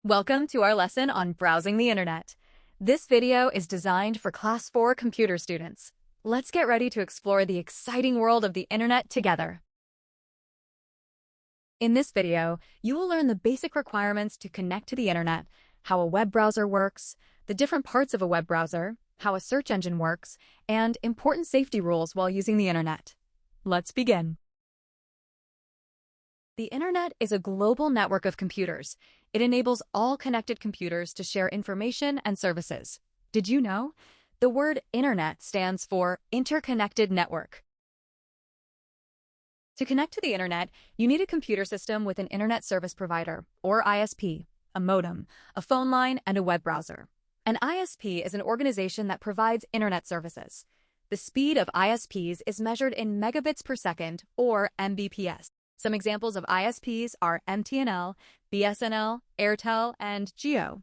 Welcome to our lesson on browsing the internet. This video is designed for Class 4 computer students. Let's get ready to explore the exciting world of the internet together. In this video, you will learn the basic requirements to connect to the internet, how a web browser works, the different parts of a web browser, how a search engine works, and important safety rules while using the internet. Let's begin. The internet is a global network of computers. It enables all connected computers to share information and services. Did you know? The word internet stands for interconnected network. To connect to the internet, you need a computer system with an internet service provider, or ISP, a modem, a phone line, and a web browser. An ISP is an organization that provides internet services. The speed of ISPs is measured in megabits per second, or Mbps. Some examples of ISPs are MTNL, BSNL, Airtel, and Jio.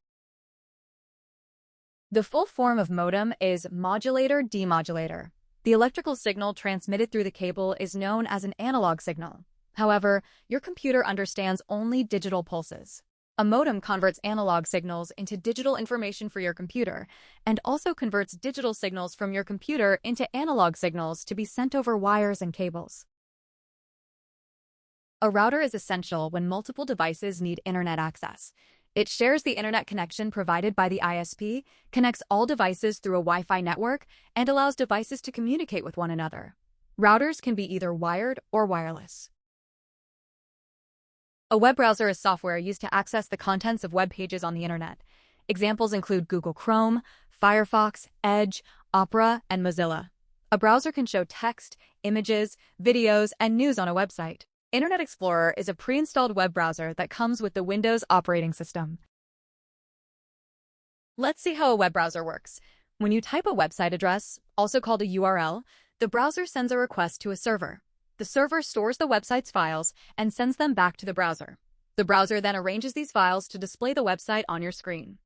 The full form of modem is modulator-demodulator. The electrical signal transmitted through the cable is known as an analog signal. However, your computer understands only digital pulses. A modem converts analog signals into digital information for your computer, and also converts digital signals from your computer into analog signals to be sent over wires and cables. A router is essential when multiple devices need internet access. It shares the internet connection provided by the ISP, connects all devices through a Wi-Fi network, and allows devices to communicate with one another. Routers can be either wired or wireless. A web browser is software used to access the contents of web pages on the internet. Examples include Google Chrome, Firefox, Edge, Opera, and Mozilla. A browser can show text, images, videos, and news on a website. Internet Explorer is a pre-installed web browser that comes with the Windows operating system. Let's see how a web browser works. When you type a website address, also called a URL, the browser sends a request to a server. The server stores the website's files and sends them back to the browser. The browser then arranges these files to display the website on your screen.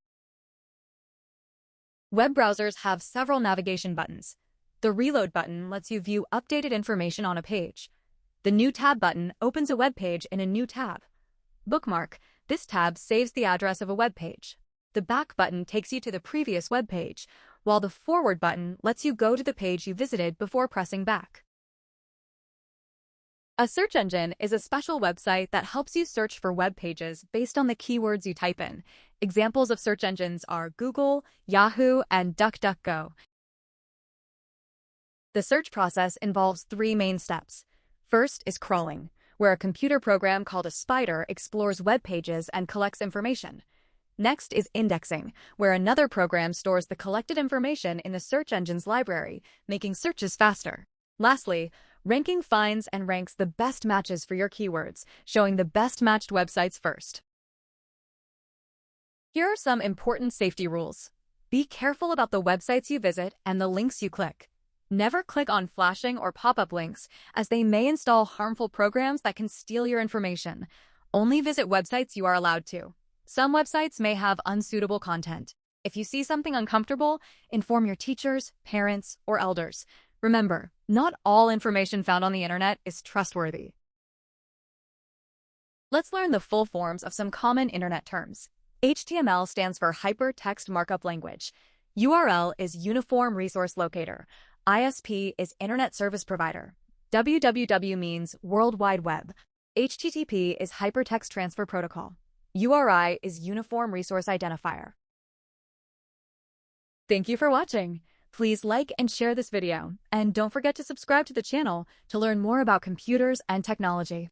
Web browsers have several navigation buttons. The Reload button lets you view updated information on a page. The New Tab button opens a web page in a new tab. Bookmark. This tab saves the address of a web page. The Back button takes you to the previous web page, while the Forward button lets you go to the page you visited before pressing back. A search engine is a special website that helps you search for web pages based on the keywords you type in. Examples of search engines are Google, Yahoo, and DuckDuckGo. The search process involves three main steps. First is crawling, where a computer program called a spider explores web pages and collects information. Next is indexing, where another program stores the collected information in the search engine's library, making searches faster. Lastly, ranking finds and ranks the best matches for your keywords, showing the best matched websites first. Here are some important safety rules. Be careful about the websites you visit and the links you click. Never click on flashing or pop-up links, as they may install harmful programs that can steal your information. Only visit websites you are allowed to. Some websites may have unsuitable content. If you see something uncomfortable, inform your teachers, parents, or elders. Remember, not all information found on the internet is trustworthy. Let's learn the full forms of some common internet terms. HTML stands for Hypertext Markup Language. URL is Uniform Resource Locator. ISP is Internet Service Provider. www means World Wide Web. HTTP is Hypertext Transfer Protocol. URI is Uniform Resource Identifier. Thank you for watching. Please like and share this video, and don't forget to subscribe to the channel to learn more about computers and technology.